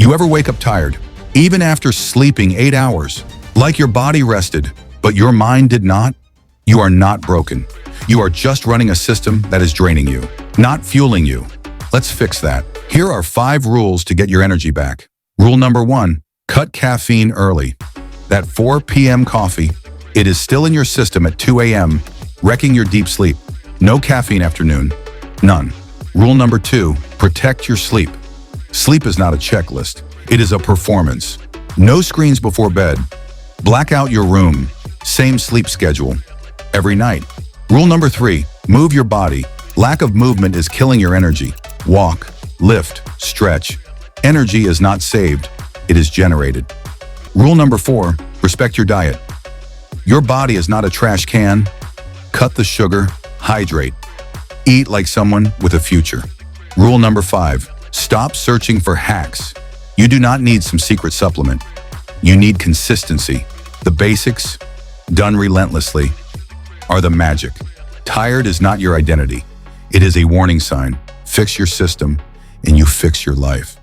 You ever wake up tired, even after sleeping 8 hours? Like your body rested, but your mind did not? You are not broken. You are just running a system that is draining you, not fueling you. Let's fix that. Here are 5 rules to get your energy back. Rule number 1, cut caffeine early. That 4 p.m. coffee, it is still in your system at 2 a.m., wrecking your deep sleep. No caffeine afternoon. None. Rule number 2, protect your sleep. Sleep is not a checklist. It is a performance. No screens before bed. Black out your room. Same sleep schedule. Every night. Rule number 3, move your body. Lack of movement is killing your energy. Walk, lift, stretch. Energy is not saved. It is generated. Rule number 4, respect your diet. Your body is not a trash can. Cut the sugar. Hydrate. Eat like someone with a future. Rule number 5, stop searching for hacks. You do not need some secret supplement. You need consistency. The basics, done relentlessly, are the magic. Tired is not your identity. It is a warning sign. Fix your system, and you fix your life.